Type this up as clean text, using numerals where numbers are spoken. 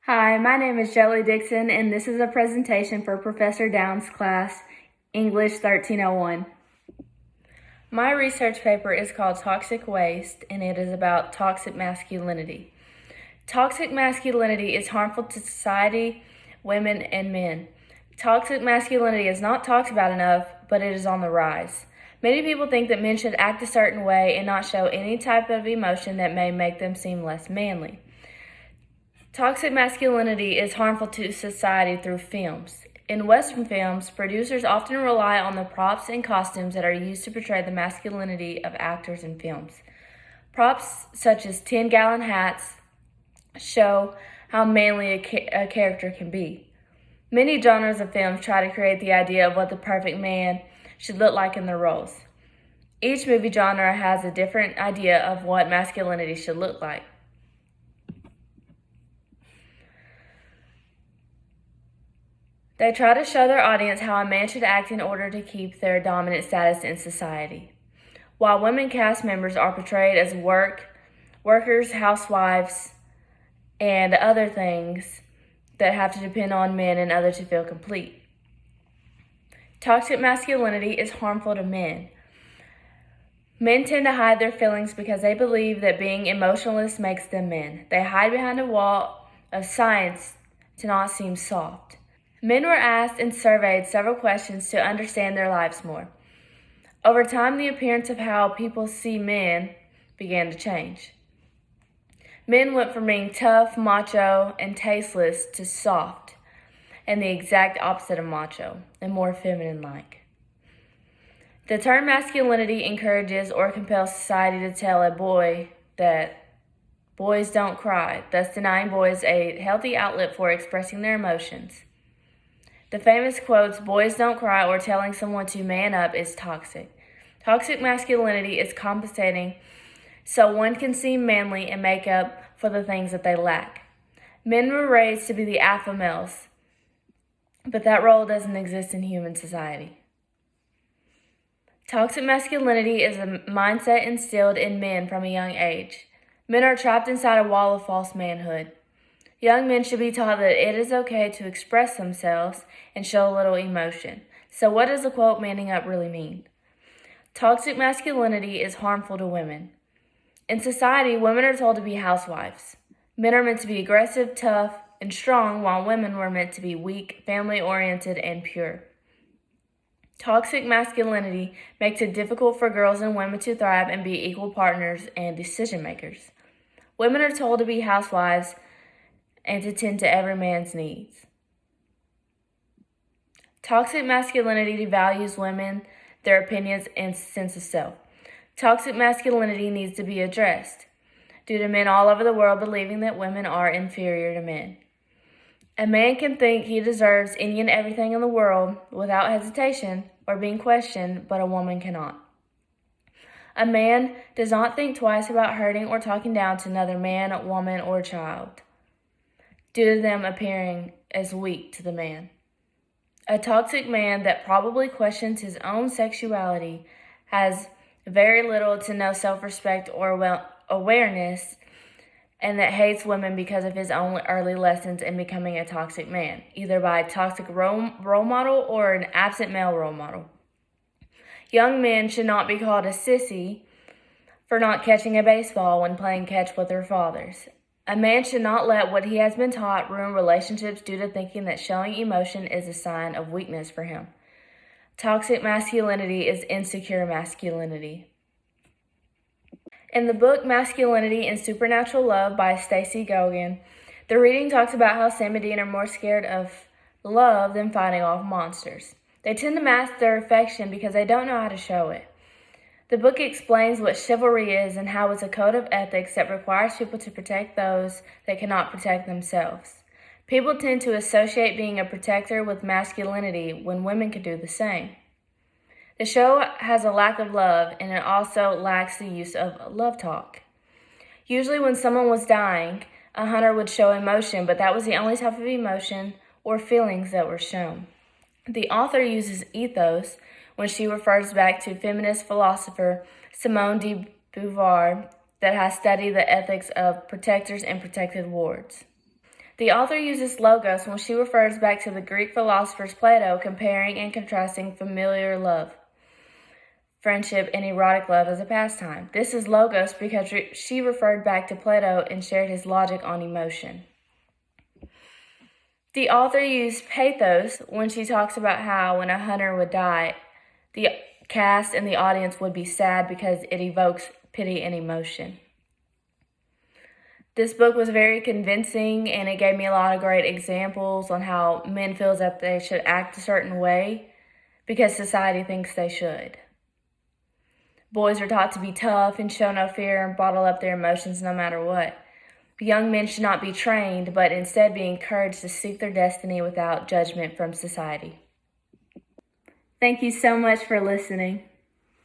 Hi, my name is Jelly Dixon, and this is a presentation for Professor Downs' class, English 1301. My research paper is called Toxic Waste, and it is about toxic masculinity. Toxic masculinity is harmful to society, women, and men. Toxic masculinity is not talked about enough, but it is on the rise. Many people think that men should act a certain way and not show any type of emotion that may make them seem less manly. Toxic masculinity is harmful to society through films. In Western films, producers often rely on the props and costumes that are used to portray the masculinity of actors in films. Props such as 10-gallon hats show how manly a character can be. Many genres of films try to create the idea of what the perfect man should look like in their roles. Each movie genre has a different idea of what masculinity should look like. They try to show their audience how a man should act in order to keep their dominant status in society. While women cast members are portrayed as workers, housewives, and other things that have to depend on men and others to feel complete. Toxic masculinity is harmful to men. Men tend to hide their feelings because they believe that being emotionless makes them men. They hide behind a wall of science to not seem soft. Men were asked and surveyed several questions to understand their lives more. Over time, the appearance of how people see men began to change. Men went from being tough, macho, and tasteless to soft, and the exact opposite of macho, and more feminine-like. The term masculinity encourages or compels society to tell a boy that boys don't cry, thus denying boys a healthy outlet for expressing their emotions. The famous quotes, "boys don't cry," or telling someone to man up is toxic. Toxic masculinity is compensating so one can seem manly and make up for the things that they lack. Men were raised to be the alpha males, but that role doesn't exist in human society. Toxic masculinity is a mindset instilled in men from a young age. Men are trapped inside a wall of false manhood. Young men should be taught that it is okay to express themselves and show a little emotion. So what does the quote, "manning up," really mean? Toxic masculinity is harmful to women. In society, women are told to be housewives. Men are meant to be aggressive, tough, and strong, while women were meant to be weak, family-oriented, and pure. Toxic masculinity makes it difficult for girls and women to thrive and be equal partners and decision makers. Women are told to be housewives and to tend to every man's needs. Toxic masculinity devalues women, their opinions, and sense of self. Toxic masculinity needs to be addressed due to men all over the world believing that women are inferior to men. A man can think he deserves any and everything in the world without hesitation or being questioned, but a woman cannot. A man does not think twice about hurting or talking down to another man, woman, or child, due to them appearing as weak to the man. A toxic man that probably questions his own sexuality has very little to no self-respect or awareness, and that hates women because of his own early lessons in becoming a toxic man, either by a toxic role model or an absent male role model. Young men should not be called a sissy for not catching a baseball when playing catch with their fathers. A man should not let what he has been taught ruin relationships due to thinking that showing emotion is a sign of weakness for him. Toxic masculinity is insecure masculinity. In the book Masculinity and Supernatural Love by Stacey Gogan, the reading talks about how Sam and Dean are more scared of love than fighting off monsters. They tend to mask their affection because they don't know how to show it. The book explains what chivalry is and how it's a code of ethics that requires people to protect those that cannot protect themselves. People tend to associate being a protector with masculinity when women can do the same. The show has a lack of love, and it also lacks the use of love talk. Usually when someone was dying, a hunter would show emotion, but that was the only type of emotion or feelings that were shown. The author uses ethos when she refers back to feminist philosopher Simone de Beauvoir that has studied the ethics of protectors and protected wards. The author uses logos when she refers back to the Greek philosophers Plato, comparing and contrasting familiar love, friendship, and erotic love as a pastime. This is logos because she referred back to Plato and shared his logic on emotion. The author used pathos when she talks about how when a hunter would die, the cast and the audience would be sad because it evokes pity and emotion. This book was very convincing, and it gave me a lot of great examples on how men feel that they should act a certain way because society thinks they should. Boys are taught to be tough and show no fear and bottle up their emotions no matter what. Young men should not be trained, but instead be encouraged to seek their destiny without judgment from society. Thank you so much for listening.